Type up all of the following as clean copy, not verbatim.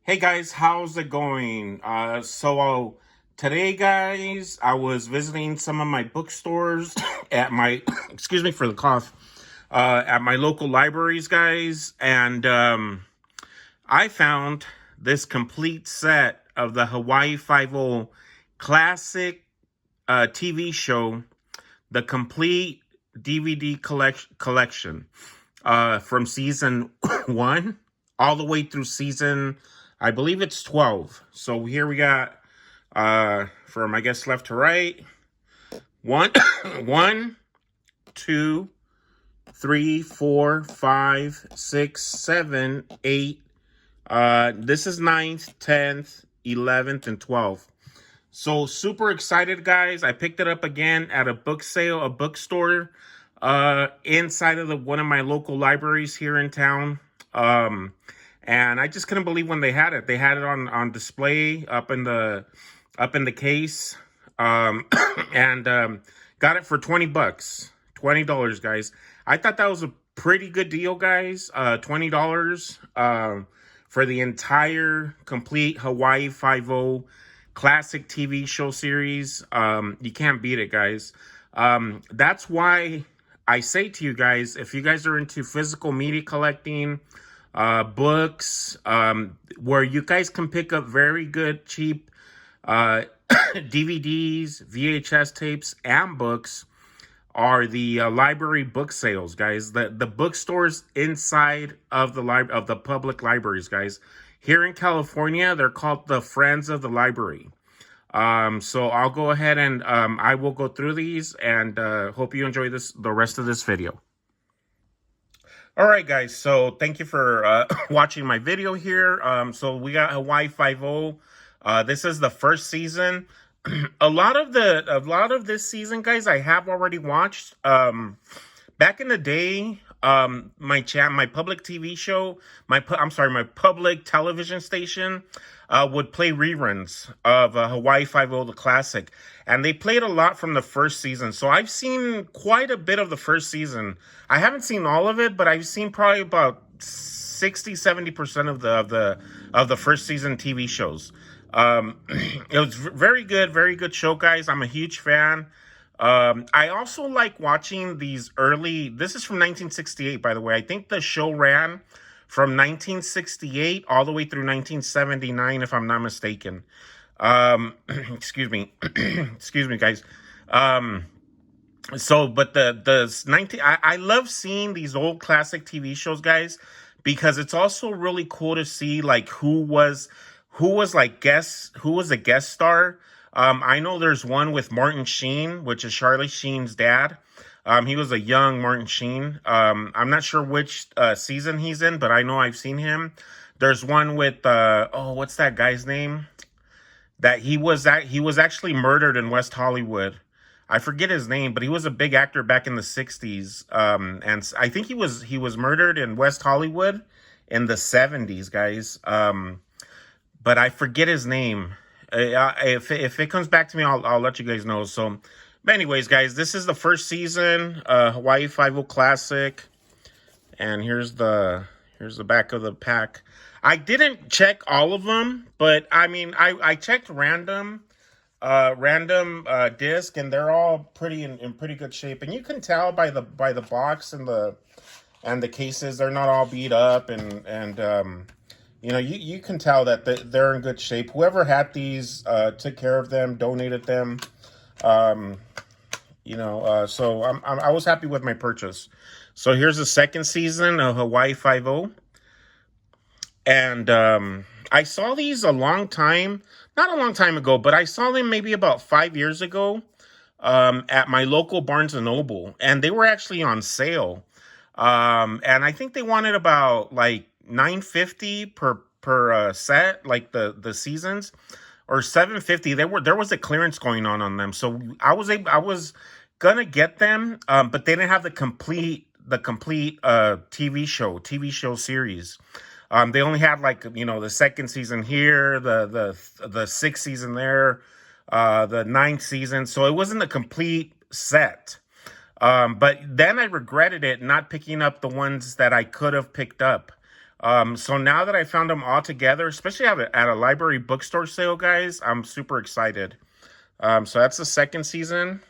Hey guys, how's it going? Today, guys, I was visiting some of my bookstores at my, excuse me for the cough, at my local libraries, guys, and I found this complete set of the Hawaii Five-O classic TV show, the complete DVD collection from season one all the way through season, I believe it's 12. So here we got from I guess left to right, one, one, two, three, four, five, six, seven, eight. This is ninth, 10th, 11th, and 12th. So super excited, guys. I picked it up again at a bookstore inside of one of my local libraries here in town. And I just couldn't believe when they had it. They had it on display up in the case. And got it for 20 bucks. $20, guys. I thought that was a pretty good deal, guys. $20 for the entire complete Hawaii Five-O classic TV show series. You can't beat it, guys. That's why I say to you guys, if you guys are into physical media collecting, books, where you guys can pick up very good, cheap DVDs, VHS tapes, and books, are the library book sales, guys. The bookstores inside of the public libraries, guys. Here in California, they're called the Friends of the Library. So I'll go ahead and I will go through these, and hope you enjoy the rest of this video. All right, guys. So thank you for watching my video here. So we got Hawaii Five-O. This is the first season. A lot of this season, guys, I have already watched. Back in the day, my public TV show, my public television station would play reruns of Hawaii Five-O, the classic. And they played a lot from the first season. So I've seen quite a bit of the first season. I haven't seen all of it, but I've seen probably about 60-70% of the first season TV shows. It was very good show, guys. I'm a huge fan. I also like watching these this is from 1968, by the way. I think the show ran from 1968 all the way through 1979, if I'm not mistaken. Excuse me. Excuse me, guys. But I love seeing these old classic TV shows, guys, because it's also really cool to see like who was a guest star. I know there's one with Martin Sheen, which is Charlie Sheen's dad. He was a young Martin Sheen. I'm not sure which season he's in, but I know I've seen him. There's one with what's that guy's name? That he was actually murdered in West Hollywood. I forget his name, but he was a big actor back in the 60s. And I think he was murdered in West Hollywood in the 70s, guys. But I forget his name. If it comes back to me, I'll let you guys know. So, but anyways, guys, this is the first season, Hawaii Five-O Classic, and here's the back of the pack. I didn't check all of them, but I mean, I checked random disc, and they're all in pretty good shape. And you can tell by the box and the cases, they're not all beat up, and you know, you can tell that they're in good shape. Whoever had these took care of them, donated them. You know, so I was happy with my purchase. So here's the second season of Hawaii Five-O. And I saw these not a long time ago, but I saw them maybe about 5 years ago at my local Barnes & Noble. And they were actually on sale. And I think they wanted about like $9.50 per set, like the seasons, or $7.50. There was a clearance going on them, so I was gonna get them, but they didn't have the complete TV show series. They only had, like, you know, the second season here, the sixth season there, the ninth season, so it wasn't a complete set. But then I regretted it not picking up the ones that I could have picked up. So now that I found them all together, especially at a library bookstore sale, guys, I'm super excited. So that's the second season.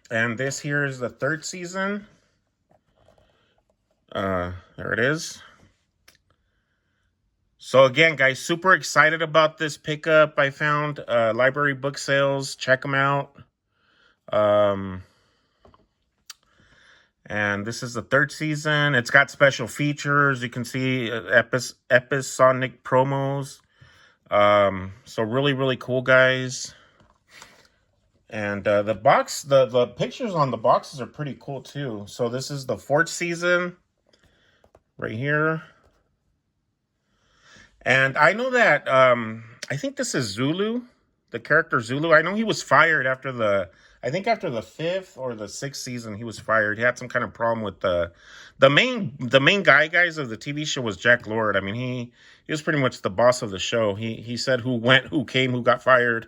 And this here is the third season. There it is. So again, guys, super excited about this pickup I found. Library book sales, check them out. And this is the third season. It's got special features. You can see episodic promos. So really, really cool, guys. And the pictures on the boxes are pretty cool too. So this is the fourth season right here. And I know that, I think this is Zulu, the character Zulu. I know he was fired after after the fifth or the sixth season, he was fired. He had some kind of problem with the main guys of the TV show was Jack Lord. I mean, he was pretty much the boss of the show. He said who went, who came, who got fired.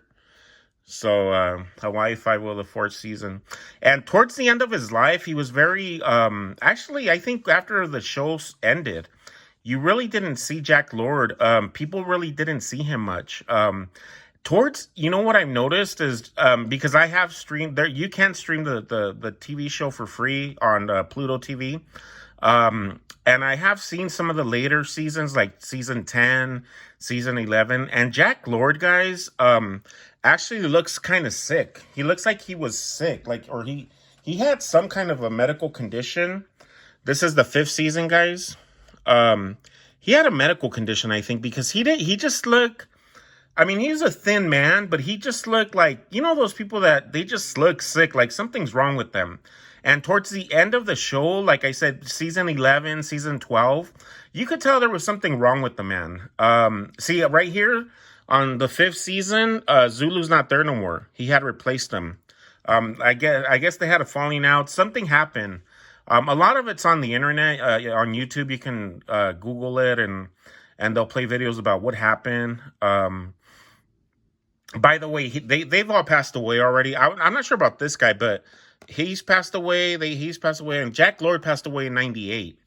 So, Hawaii Five-O, the fourth season. And towards the end of his life, he was very, actually, I think after the show ended, you really didn't see Jack Lord. People really didn't see him much. You know what I've noticed is, because I have streamed there, you can stream the TV show for free on Pluto TV. And I have seen some of the later seasons, like season 10, season 11, and Jack Lord, guys, actually looks kind of sick. He looks like he was sick, or he had some kind of a medical condition. This is the fifth season, guys. He had a medical condition, I think, because he just looked, I mean, he's a thin man, but he just looked like, you know, those people that they just look sick, like something's wrong with them. And towards the end of the show, like I said, season 11, season 12, you could tell there was something wrong with the man. See, right here on the fifth season, Zulu's not there no more. He had replaced him. I guess they had a falling out. Something happened. A lot of it's on the internet, on YouTube. You can Google it, and they'll play videos about what happened. By the way, they've all passed away already. I'm not sure about this guy, but he's passed away. He's passed away, and Jack Lord passed away in '98.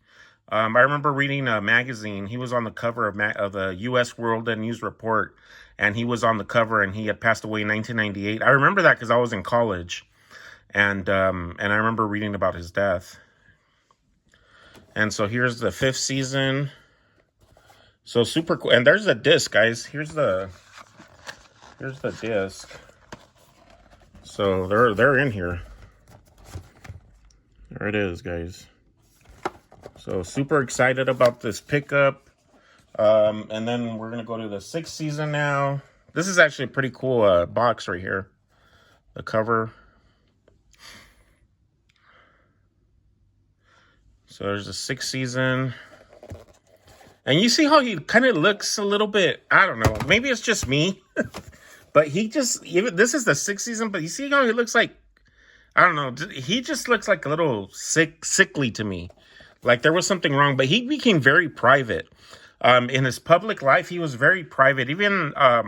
I remember reading a magazine. He was on the cover of the U.S. World and News Report, and he was on the cover, and he had passed away in 1998. I remember that because I was in college, and I remember reading about his death. And so here's the fifth season. So super cool. And there's the disc, guys. Here's the disc. So they're in here. There it is, guys. So super excited about this pickup. And then we're gonna go to the sixth season now. This is actually a pretty cool box right here. The cover. So there's the sixth season. And you see how he kind of looks a little bit, I don't know, maybe it's just me. But this is the sixth season, but you see how he looks like, I don't know, he just looks like a little sickly to me. Like there was something wrong, but he became very private. In his public life, he was very private. Even, I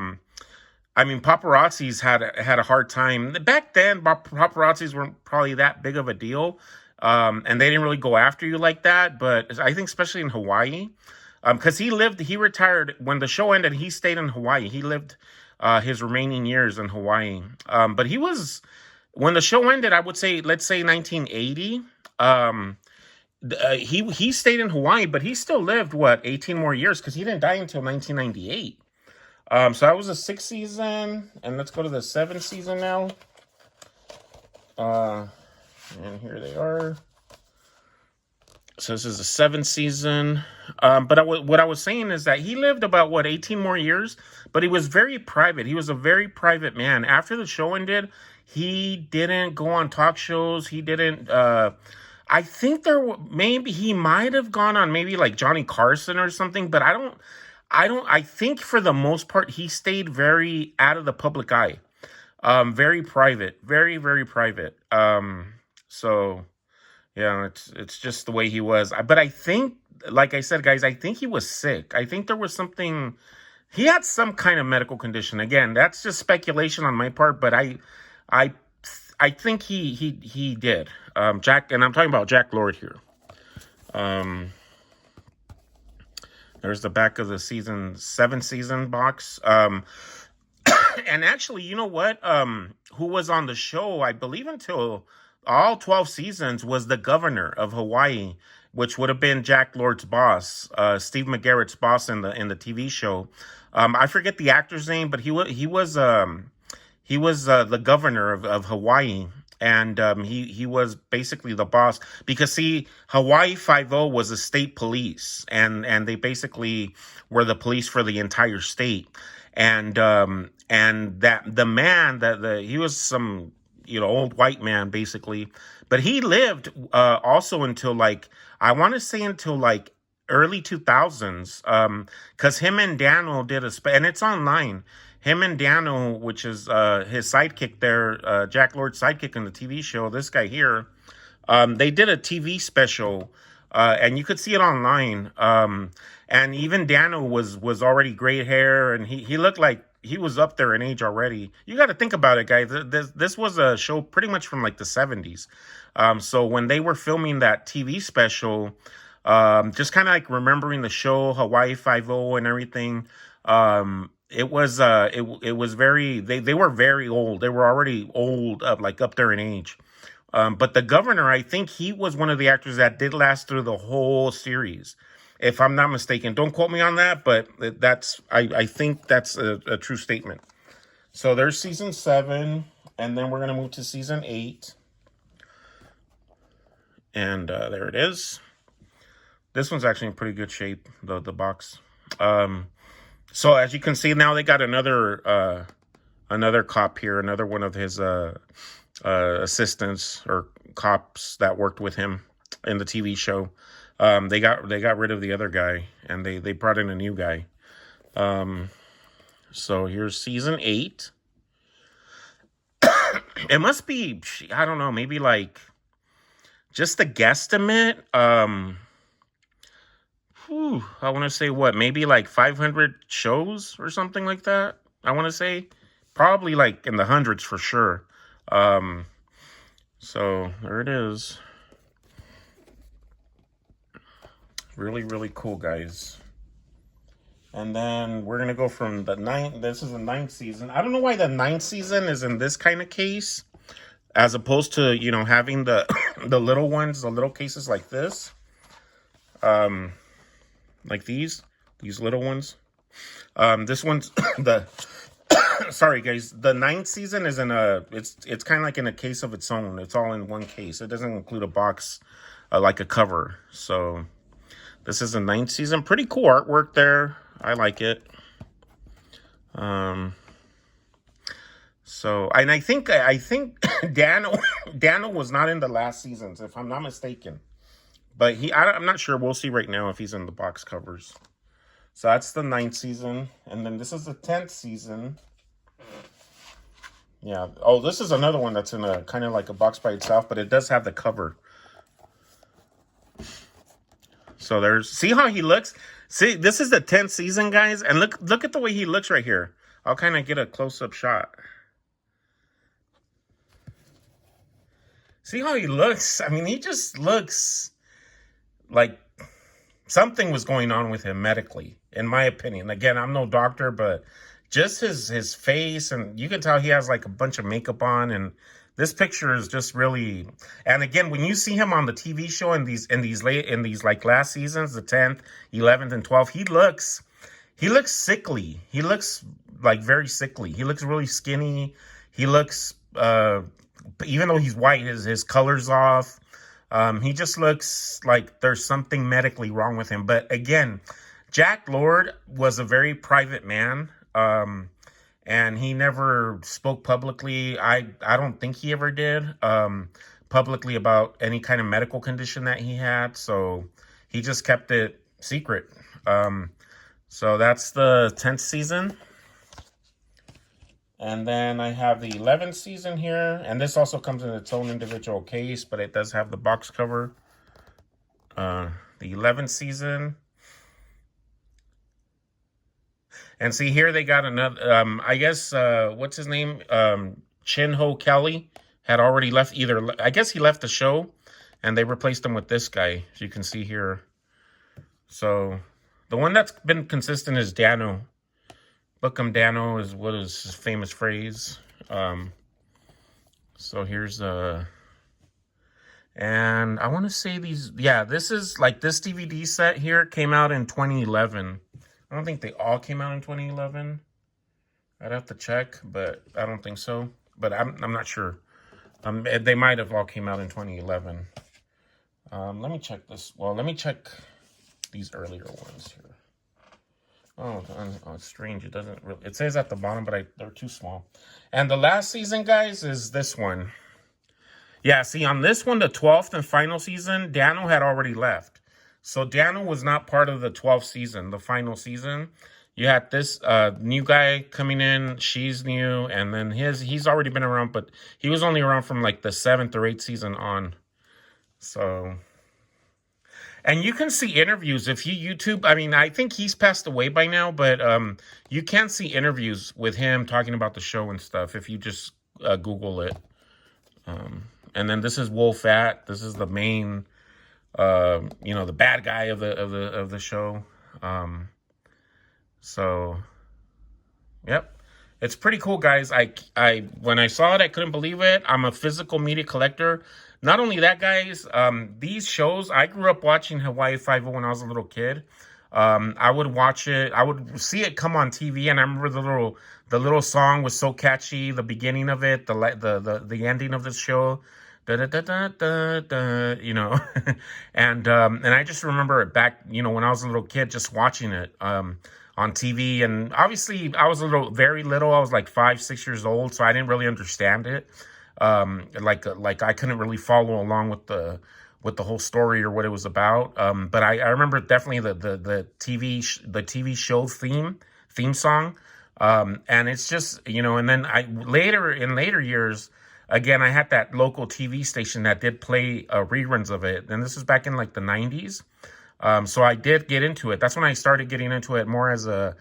mean, paparazzis had a hard time. Back then, paparazzis weren't probably that big of a deal. And they didn't really go after you like that. But I think especially in Hawaii, because he retired when the show ended, he stayed in Hawaii. He lived his remaining years in Hawaii. But when the show ended, I would say, let's say 1980, he stayed in Hawaii, but he still lived, 18 more years, because he didn't die until 1998. So that was the sixth season, and let's go to the seventh season now. And here they are. So this is the seventh season. But what I was saying is that he lived about, 18 more years, but he was very private. He was a very private man. After the show ended, he didn't go on talk shows. He didn't, I think maybe he might have gone on maybe like Johnny Carson or something, but I think for the most part, he stayed very out of the public eye. Very private, very, very private. So yeah, it's just the way he was. But I think, like I said, guys, I think he was sick. I think there was something, he had some kind of medical condition. Again, that's just speculation on my part, but I think he did. Jack, and I'm talking about Jack Lord here. Um, there's the back of the seven season box. And actually, you know what? Who was on the show? I believe until all 12 seasons was the governor of Hawaii, which would have been Jack Lord's boss, Steve McGarrett's boss in the TV show. I forget the actor's name, but he was the governor of Hawaii, and he was basically the boss because see, Hawaii 5 was a state police, and they basically were the police for the entire state, and that the man that the he was some old white man basically, but he lived also until like I want to say until like early 2000s because him and Daniel did and it's online. Him and Daniel, which is his sidekick there, Jack Lord's sidekick in the TV show, this guy here, they did a TV special, and you could see it online. And even Daniel was already gray hair, and he looked like he was up there in age already. You got to think about it, guys. This was a show pretty much from like the 70s. So when they were filming that TV special, just kind of like remembering the show Hawaii 5 and everything. It was it was very they were very old. They were already old, up there in age. But the governor, I think he was one of the actors that did last through the whole series, if I'm not mistaken. Don't quote me on that, but I think that's a true statement. So there's season 7, and then we're gonna move to season 8, and there it is. This one's actually in pretty good shape, the box. So as you can see now, they got another cop here, another one of his assistants or cops that worked with him in the TV show. They got rid of the other guy, and they brought in a new guy. So here's season 8. It must be, I don't know, maybe like just a guesstimate. I want to say what, maybe like 500 shows or something like that. I want to say probably like in the hundreds for sure. So there it is. Really, really cool, guys. And then we're gonna go from the 9th. This is the 9th season. I don't know why the 9th season is in this kind of case, as opposed to having the the little ones, the little cases like this. Like these little ones. This one's the sorry guys, the 9th season is in it's kind of like in a case of its own. It's all in one case. It doesn't include a box like a cover. So this is the 9th season. Pretty cool artwork there. I like it. So and I think Daniel was not in the last seasons, if I'm not mistaken. But I'm not sure. We'll see right now if he's in the box covers. So that's the 9th season. And then this is the 10th season. Yeah. Oh, this is another one that's in a kind of like a box by itself, but it does have the cover. So see how he looks? See, this is the 10th season, guys. And look at the way he looks right here. I'll kind of get a close-up shot. See how he looks? I mean, he just looks like something was going on with him medically, in my opinion. Again, I'm no doctor, but just his face, and you can tell he has like a bunch of makeup on, and this picture is just really. And again, when you see him on the TV show in these like last seasons, the 10th, 11th, and 12th, he looks sickly. He looks like very sickly. He looks really skinny. He looks even though he's white, his color's off. He just looks like there's something medically wrong with him. But again, Jack Lord was a very private man, and he never spoke publicly. I don't think he ever did publicly about any kind of medical condition that he had. So he just kept it secret. So that's the 10th season. And then I have the 11th season here. And this also comes in its own individual case, but it does have the box cover. The 11th season. And see here they got another, I guess, what's his name? Chin Ho Kelly had already left I guess he left the show. and they replaced him with this guy, as you can see here. So the one that's been consistent is Dano. Bookham Dano is what is his famous phrase. So here's and I want to say these, yeah, this is like this DVD set here came out in 2011. I don't think they all came out in 2011. I'd have to check, but I don't think so. But I'm not sure. They might have all came out in 2011. Let me check this. Well, let me check these earlier ones here. Oh, it's strange. It doesn't really. It says at the bottom, but they're too small. And the last season, guys, is this one. Yeah, see, on this one, the 12th and final season, Dano had already left. So Dano was not part of the 12th season, the final season. You had this new guy coming in. She's new. And then he's already been around, but he was only around from like the 7th or 8th season on. So, and you can see interviews if you YouTube. I mean, I think he's passed away by now, but you can see interviews with him talking about the show and stuff if you just Google it. And then this is Wolfat. This is the main, the bad guy of the show. So, yep, it's pretty cool, guys. When I saw it, I couldn't believe it. I'm a physical media collector. Not only that, guys, these shows, I grew up watching Hawaii Five-O when I was a little kid. I would watch it. I would see it come on TV, and I remember the little song was so catchy. The beginning of it, the ending of the show. Da, da, da, da, da, da, and I just remember it back, when I was a little kid, just watching it on TV. And obviously I was very little. I was like 5, 6 years old, so I didn't really understand it. Like I couldn't really follow along with the whole story or what it was about. But I remember definitely the TV show theme song. And it's just, and then in later years, again, I had that local TV station that did play reruns of it. And this was back in like the 90s. So I did get into it. That's when I started getting into it more as a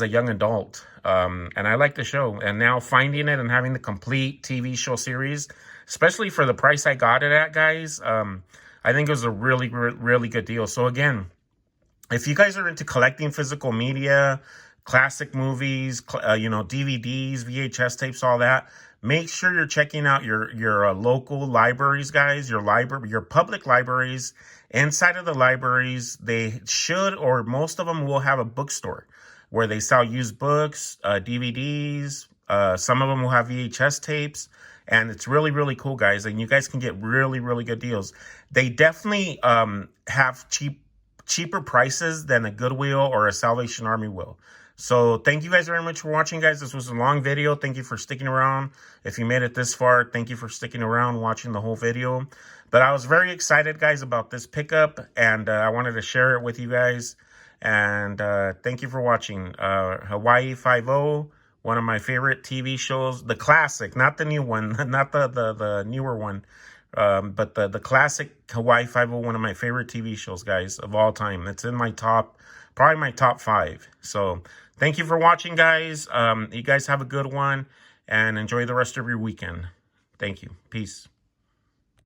young adult. And I like the show. And now finding it and having the complete TV show series, especially for the price I got it at, guys, I think it was a really, really good deal. So again, if you guys are into collecting physical media, classic movies, DVDs, VHS tapes, all that, make sure you're checking out your local libraries, guys, your public libraries. Inside of the libraries, they should, or most of them will have a bookstore where they sell used books, DVDs. Some of them will have VHS tapes, and it's really, really cool, guys. And you guys can get really, really good deals. They definitely have cheaper prices than a Goodwill or a Salvation Army will. So thank you guys very much for watching, guys. This was a long video. Thank you for sticking around. If you made it this far, thank you for sticking around, watching the whole video. But I was very excited, guys, about this pickup, and I wanted to share it with you guys. And thank you for watching Hawaii Five-O, one of my favorite TV shows. The classic, not the new one, not the newer one, but the classic Hawaii Five-O, one of my favorite TV shows, guys, of all time. It's in my probably my top 5. So thank you for watching, guys. You guys have a good one, and enjoy the rest of your weekend. Thank you. Peace.